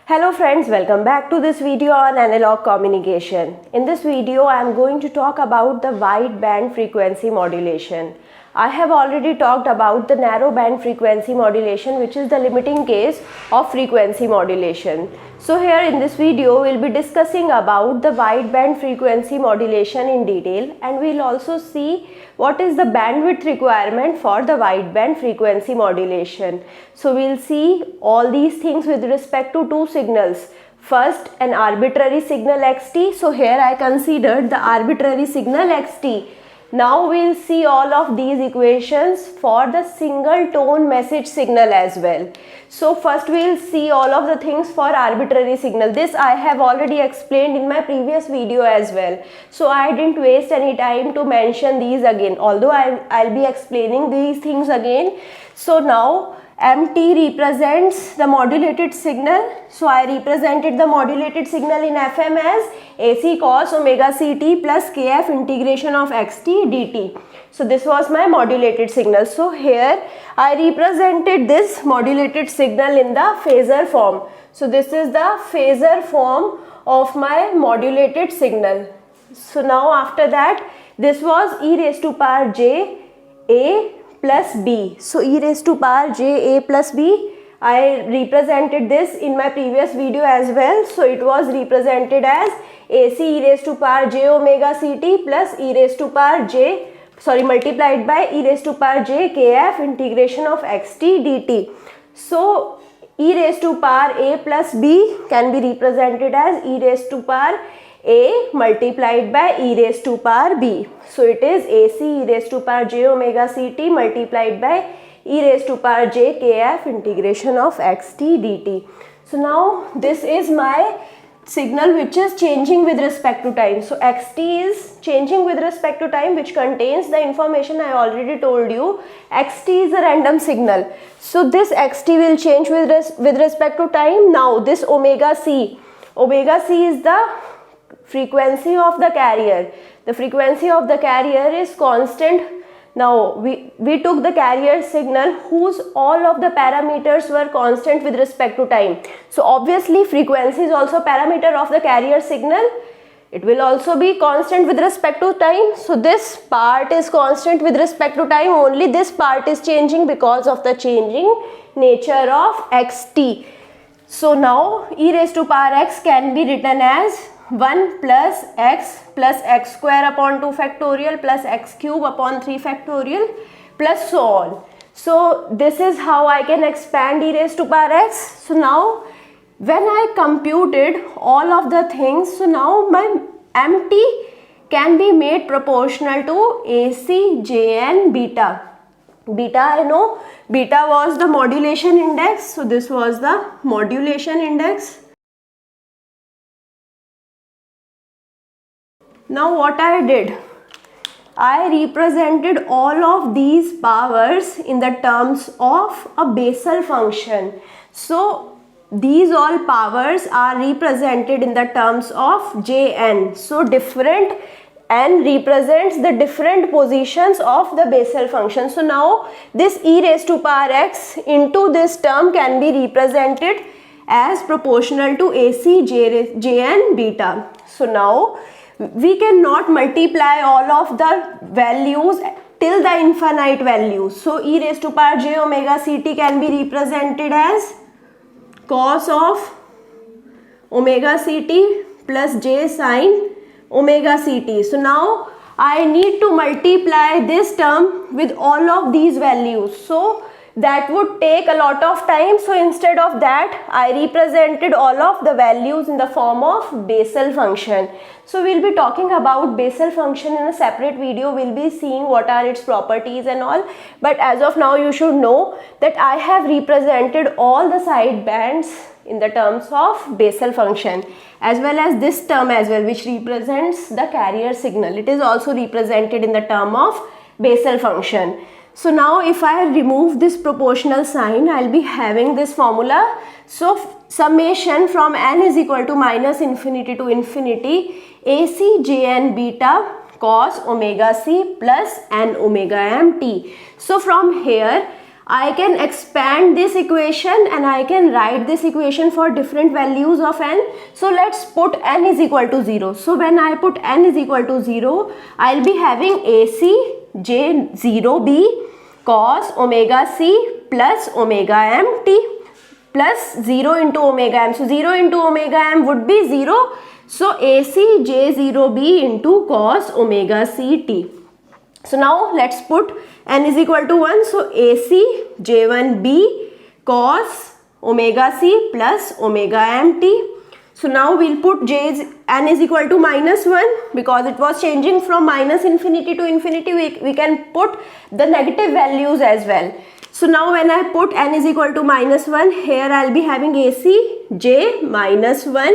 Hello friends, welcome back to this video on analog communication. In this video, I am going to talk about the wide band frequency modulation. I have already talked about the narrow band frequency modulation, which is the limiting case of frequency modulation. So here in this video, we will be discussing about the wide band frequency modulation in detail, and we will also see what is the bandwidth requirement for the wide band frequency modulation. So we will see all these things with respect to two signals. First, an arbitrary signal xt. So here I considered the arbitrary signal xt. Now we will see all of these equations for the single tone message signal as well. So first we will see all of the things for arbitrary signal. This I have already explained in my previous video as well. So I didn't waste any time to mention these again, although I'll be explaining these things again. So now MT represents the modulated signal. So I represented the modulated signal in FM as AC cos omega ct plus kf integration of xt dt. So this was my modulated signal. So here I represented this modulated signal in the phasor form. So this is the phasor form of my modulated signal. So now after that, this was e raised to power j a plus b. So e raised to power j a plus b, I represented this in my previous video as well. So it was represented as AC e raised to power j omega ct plus e raised to power j, multiplied by e raised to power j kf integration of xt dt. So e raised to power a plus b can be represented as e raised to power a multiplied by e raised to power b. So it is AC e raised to power j omega ct multiplied by e raised to power j kf integration of xt dt. So now this is my signal which is changing with respect to time. So xt is changing with respect to time, which contains the information I already told you. Xt is a random signal. So this xt will change with respect to time. Now this omega c is the frequency of the carrier. The frequency of the carrier is constant. Now we took the carrier signal whose all of the parameters were constant with respect to time. So obviously frequency is also parameter of the carrier signal. It will also be constant with respect to time. So this part is constant with respect to time, only this part is changing because of the changing nature of xt. So now e raised to power x can be written as 1 plus x square upon 2 factorial plus x cube upon 3 factorial plus so on. So this is how I can expand e raised to power x. So now when I computed all of the things, so now my MT can be made proportional to AC, Jn, beta. Beta I know, beta was the modulation index. So this was the modulation index. Now what I did, I represented all of these powers in the terms of a Bessel function. So these all powers are represented in the terms of Jn. So different n represents the different positions of the Bessel function. So now this e raised to power x into this term can be represented as proportional to AC, Jn, beta. So now we cannot multiply all of the values till the infinite values. So e raised to power j omega ct can be represented as cos of omega ct plus j sine omega ct. So now I need to multiply this term with all of these values. So that would take a lot of time. So instead of that, I represented all of the values in the form of Bessel function. So we'll be talking about Bessel function in a separate video. We'll be seeing what are its properties and all. But as of now, you should know that I have represented all the side bands in the terms of Bessel function, as well as this term as well, which represents the carrier signal. It is also represented in the term of Bessel function. So now if I remove this proportional sign, I'll be having this formula. So summation from n is equal to minus infinity to infinity AC Jn beta cos omega c plus n omega mt. So from here I can expand this equation and I can write this equation for different values of n. So let's put n is equal to 0. So when I put n is equal to 0, I'll be having AC J0b cos omega c plus omega m t plus 0 into omega m. So 0 into omega m would be 0. So AC J0b into cos omega c t. So now let's put n is equal to 1. So AC J1b cos omega c plus omega m t. So now we'll put n is equal to minus 1 because it was changing from minus infinity to infinity. We can put the negative values as well. So now when I put n is equal to minus 1, here I'll be having AC j minus 1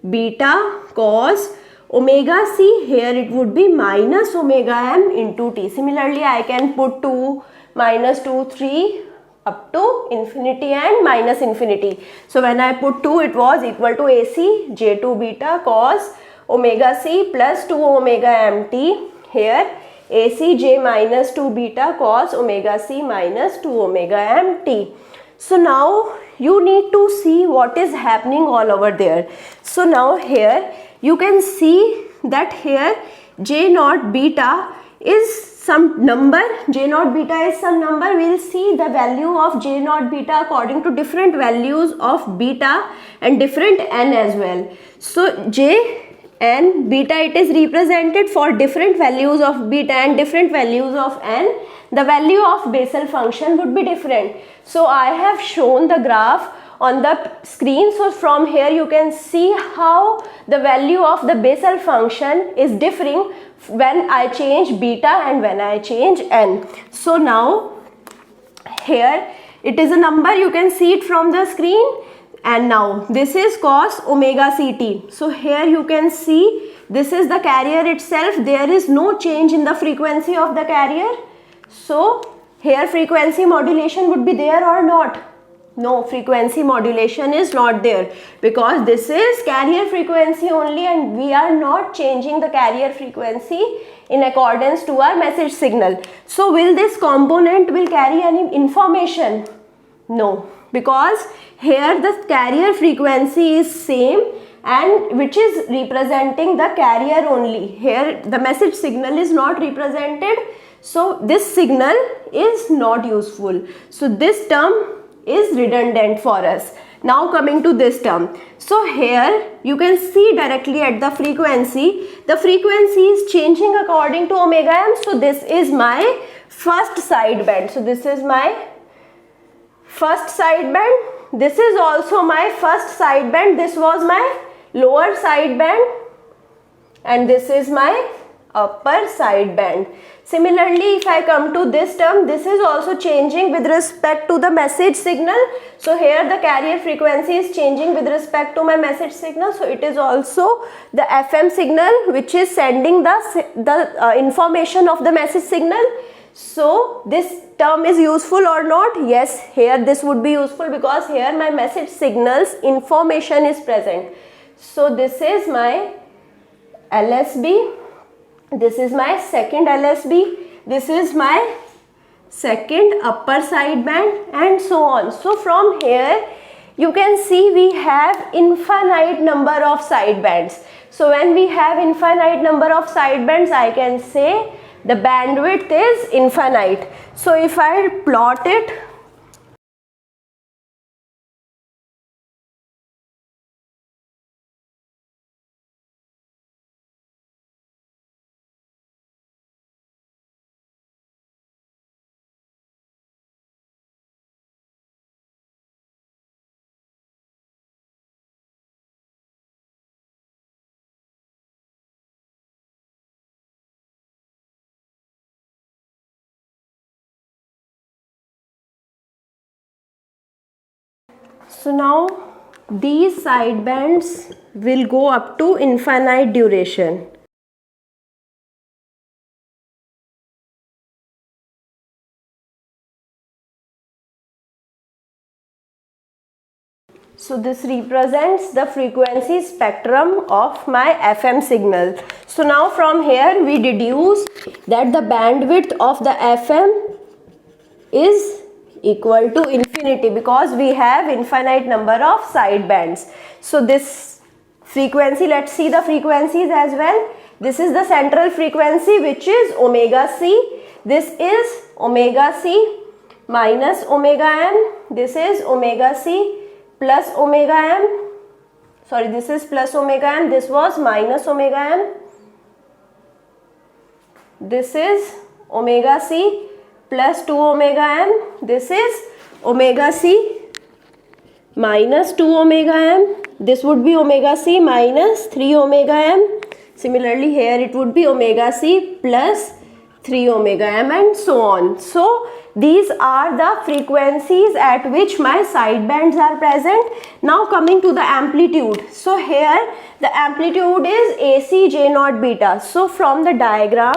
beta cos omega c. Here it would be minus omega m into t. Similarly, I can put 2, minus 2, 3 up to infinity and minus infinity. So when I put 2, it was equal to AC j2 beta cos omega c plus 2 omega m t. Here AC j minus 2 beta cos omega c minus 2 omega m t. So now you need to see what is happening all over there. So now here you can see that here j naught beta is some number. J naught beta is some number. We will see the value of j naught beta according to different values of beta and different n as well. So j and beta, it is represented for different values of beta and different values of n. The value of Bessel function would be different. So I have shown the graph on the screen. So from here you can see how the value of the Bessel function is differing when I change beta and when I change n. So now here it is a number, you can see it from the screen. And now this is cos omega ct. So here you can see this is the carrier itself. There is no change in the frequency of the carrier. So here frequency modulation would be there or not? No, frequency modulation is not there because this is carrier frequency only and we are not changing the carrier frequency in accordance to our message signal. So will this component will carry any information? No, because here the carrier frequency is same and which is representing the carrier only. Here the message signal is not represented. So this signal is not useful. So this term is redundant for us. Now coming to this term. So here you can see directly at the frequency. The frequency is changing according to omega m. So this is my first sideband. So this is my first sideband. This is also my first sideband. This was my lower sideband and this is my upper sideband. Similarly, if I come to this term, this is also changing with respect to the message signal. So here the carrier frequency is changing with respect to my message signal. So it is also the FM signal which is sending the information of the message signal. So this term is useful or not? Yes, here this would be useful because here my message signals information is present. So this is my LSB. This is my second LSB. This is my second upper sideband and so on. So from here you can see we have infinite number of sidebands. So when we have infinite number of sidebands, I can say the bandwidth is infinite. So if I plot it, so now these sidebands will go up to infinite duration. So this represents the frequency spectrum of my FM signal. So now from here we deduce that the bandwidth of the FM is equal to infinity, because we have infinite number of side bands. So this frequency, let's see the frequencies as well. This is the central frequency, which is omega c. This is omega c minus omega m. This is omega c plus omega m. Sorry, this is plus omega m. This was minus omega m. This is omega c plus 2 omega m. This is omega c minus 2 omega m. This would be omega c minus 3 omega m. Similarly here it would be omega c plus 3 omega m, and so on. So these are the frequencies at which my side bands are present. Now coming to the amplitude. So here the amplitude is AC J naught beta. So from the diagram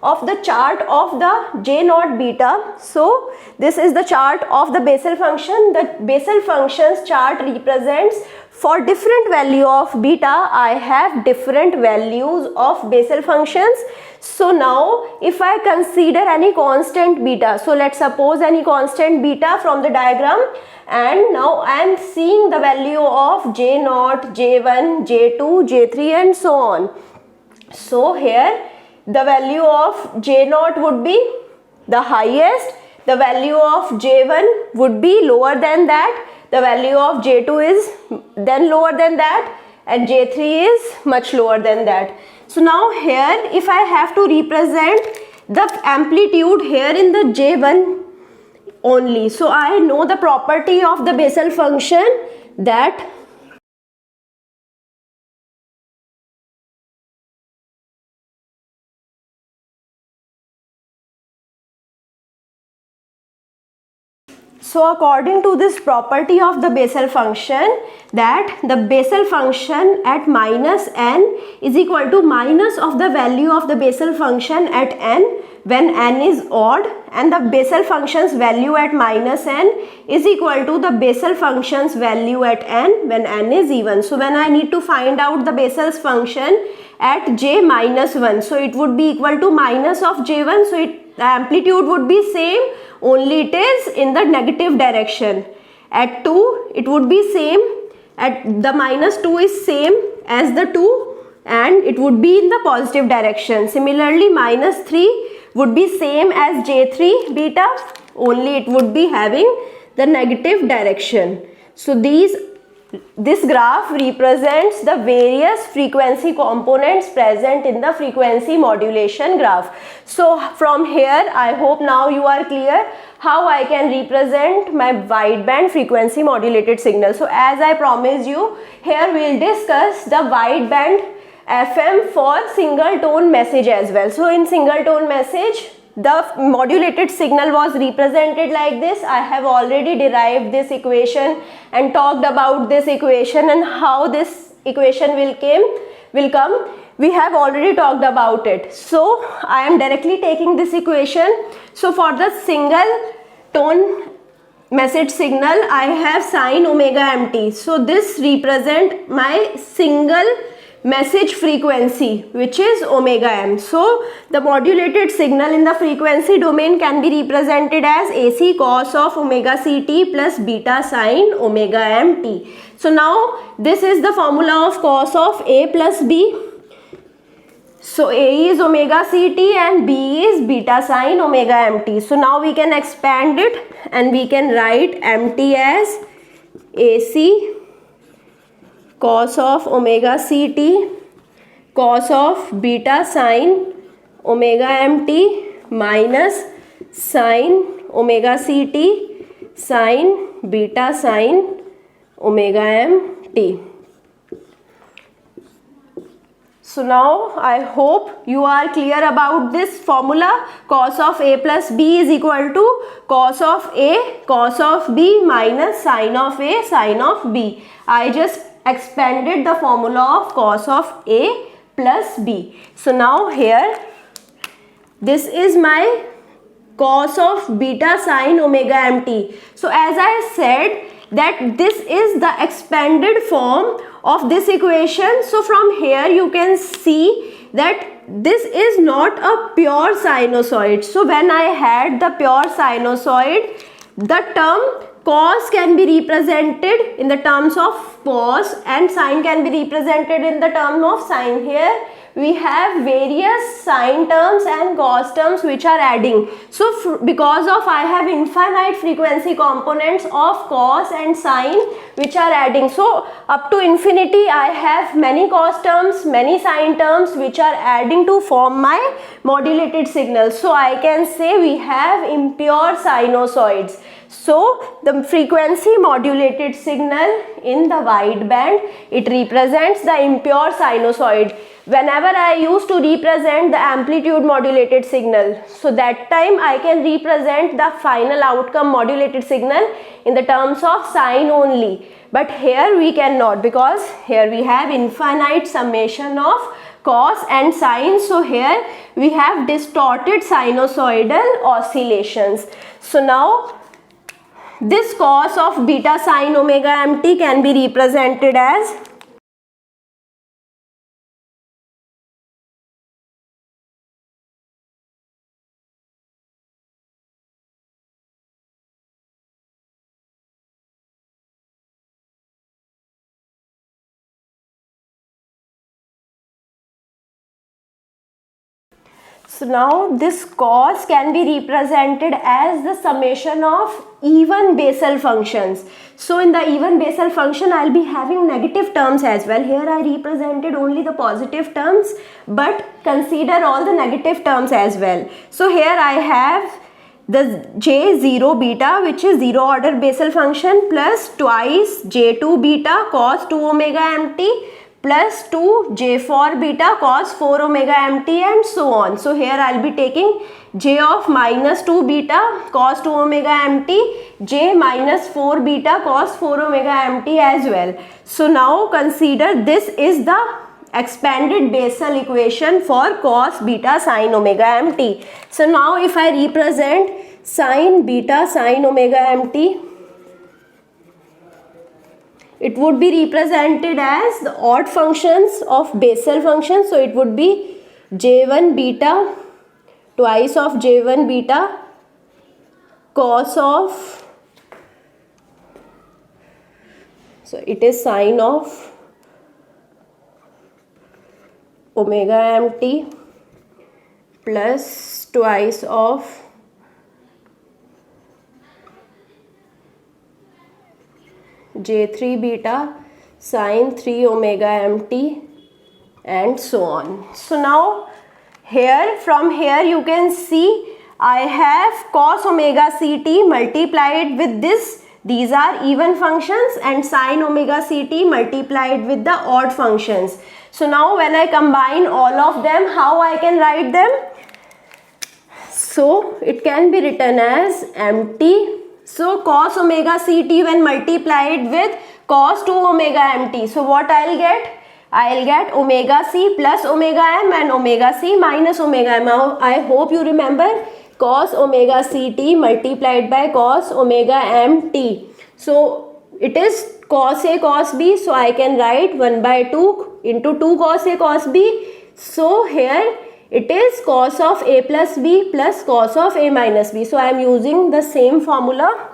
of the chart of the J naught beta, so this is the chart of the Bessel function. The Bessel function's chart represents, for different value of beta, I have different values of Bessel functions. So now if I consider any constant beta, so let's suppose any constant beta from the diagram, and now I am seeing the value of J naught, J1, J2, J3 and so on. So here the value of J naught would be the highest, the value of J1 would be lower than that, the value of J2 is then lower than that, and J3 is much lower than that. So now here if I have to represent the amplitude here in the J1 only, so I know the property of the Bessel function that so according to this property of the Bessel function, that the Bessel function at minus n is equal to minus of the value of the Bessel function at n when n is odd, and the Bessel function's value at minus n is equal to the Bessel function's value at n when n is even. So when I need to find out the Bessel's function at j minus 1, so it would be equal to minus of j1, so the amplitude would be same, only it is in the negative direction. At 2 it would be same, at the minus 2 is same as the 2 and it would be in the positive direction. Similarly minus 3 would be same as J3 beta, only it would be having the negative direction. So this graph represents the various frequency components present in the frequency modulation graph. So from here I hope now you are clear how I can represent my wideband frequency modulated signal. So as I promised you, here we will discuss the wideband FM for single tone message as well. So in single tone message, the modulated signal was represented like this. I have already derived this equation and talked about this equation and how this equation will come. We have already talked about it. So I am directly taking this equation. So for the single tone message signal, I have sine omega mt. So this represent my single message frequency, which is omega m. So the modulated signal in the frequency domain can be represented as AC cos of omega ct plus beta sine omega mt. So now this is the formula of cos of A plus B. So A is omega ct and B is beta sine omega mt. So now we can expand it and we can write mt as AC cos of omega ct cos of beta sine omega mt minus sine omega ct sine beta sine omega mt. So now I hope you are clear about this formula. Cos of A plus B is equal to cos of A cos of B minus sine of A sine of B. I just expanded the formula of cos of A plus B. So now here this is my cos of beta sine omega mt. So as I said that this is the expanded form of this equation. So from here you can see that this is not a pure sinusoid. So when I had the pure sinusoid, the term cos can be represented in the terms of cos and sine can be represented in the term of sine. Here we have various sine terms and cos terms which are adding. So because of I have infinite frequency components of cos and sine which are adding. So up to infinity I have many cos terms, many sine terms which are adding to form my modulated signal. So I can say we have impure sinusoids. So the frequency modulated signal in the wideband, it represents the impure sinusoid. Whenever I used to represent the amplitude modulated signal, so that time I can represent the final outcome modulated signal in the terms of sine only. But here we cannot, because here we have infinite summation of cos and sine. So here we have distorted sinusoidal oscillations. So now this cos of beta sine omega mt can be represented as So now this cos can be represented as the summation of even Bessel functions. So in the even Bessel function I will be having negative terms as well. Here I represented only the positive terms, but consider all the negative terms as well. So here I have the j0 beta, which is 0 order Bessel function, plus twice j2 beta cos 2 omega mt plus 2 j4 beta cos 4 omega mt and so on. So here I will be taking j of minus 2 beta cos 2 omega mt, j minus 4 beta cos 4 omega mt as well. So now consider this is the expanded Bessel equation for cos beta sin omega mt. So now if I represent sin beta sin omega mt, it would be represented as the odd functions of Bessel functions. So it would be j1 beta twice of j1 beta cos of, so it is sine of omega mt plus twice of j3 beta sine 3 omega mt and so on. So now here, from here you can see I have cos omega ct multiplied with this, these are even functions, and sin omega ct multiplied with the odd functions. So now when I combine all of them, how I can write them? So it can be written as mt. So cos omega ct when multiplied with cos 2 omega mt. So what I'll get? I'll get omega c plus omega m and omega c minus omega m. I hope you remember cos omega ct multiplied by cos omega mt. So it is cos a cos b. So I can write 1 by 2 into 2 cos a cos b. So here it is cos of a plus b plus cos of a minus b. So I am using the same formula.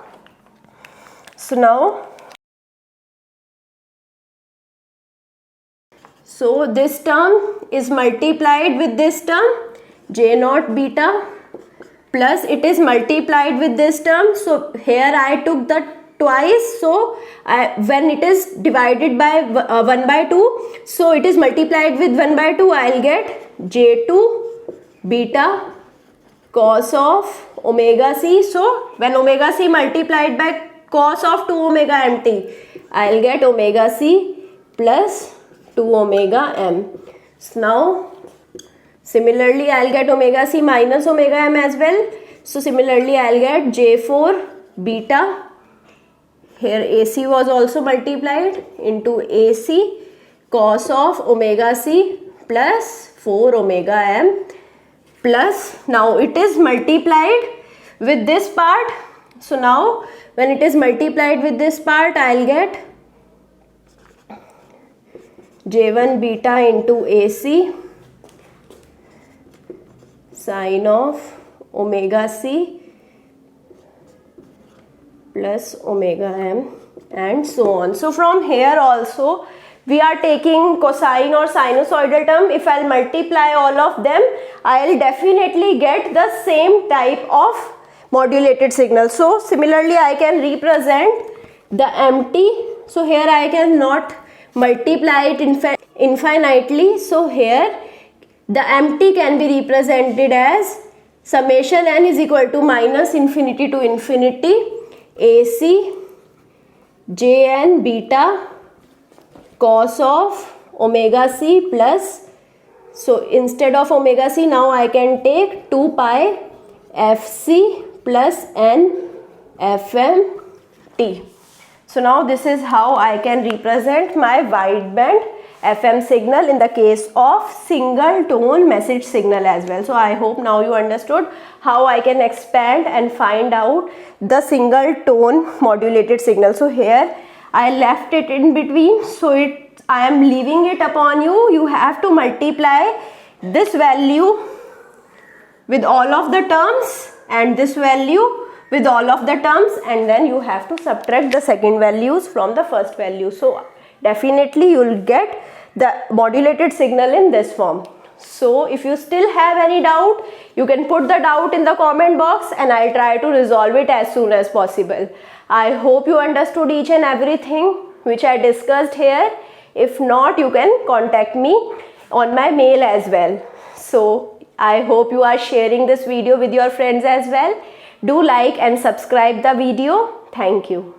So now, so this term is multiplied with this term j naught beta, plus it is multiplied with this term. So here I took the twice, so when it is divided by 1 by 2, so it is multiplied with 1 by 2, I will get j2 beta cos of omega c. So when omega c multiplied by cos of 2 omega mt, I will get omega c plus 2 omega m. So now similarly I will get omega c minus omega m as well. So similarly I will get j4 beta, here AC was also multiplied, into AC cos of omega c plus 4 omega m, plus now it is multiplied with this part. So now when it is multiplied with this part, I will get j1 beta into AC sine of omega c plus omega m and so on. So from here also we are taking cosine or sinusoidal term. If I'll multiply all of them, I'll definitely get the same type of modulated signal. So similarly I can represent the empty. So here I cannot multiply it infinitely. So here the empty can be represented as summation n is equal to minus infinity to infinity AC Jn beta cos of omega c plus, so instead of omega c now I can take 2 pi fc plus n fm t. So now this is how I can represent my wideband FM signal in the case of single tone message signal as well. So I hope now you understood how I can expand and find out the single tone modulated signal. So here I left it in between, so I am leaving it upon you. You have to multiply this value with all of the terms and this value with all of the terms, and then you have to subtract the second values from the first value. So definitely you will get the modulated signal in this form. So if you still have any doubt, you can put the doubt in the comment box and I'll try to resolve it as soon as possible. I hope you understood each and everything which I discussed here. If not, you can contact me on my mail as well. So I hope you are sharing this video with your friends as well. Do like and subscribe the video. Thank you.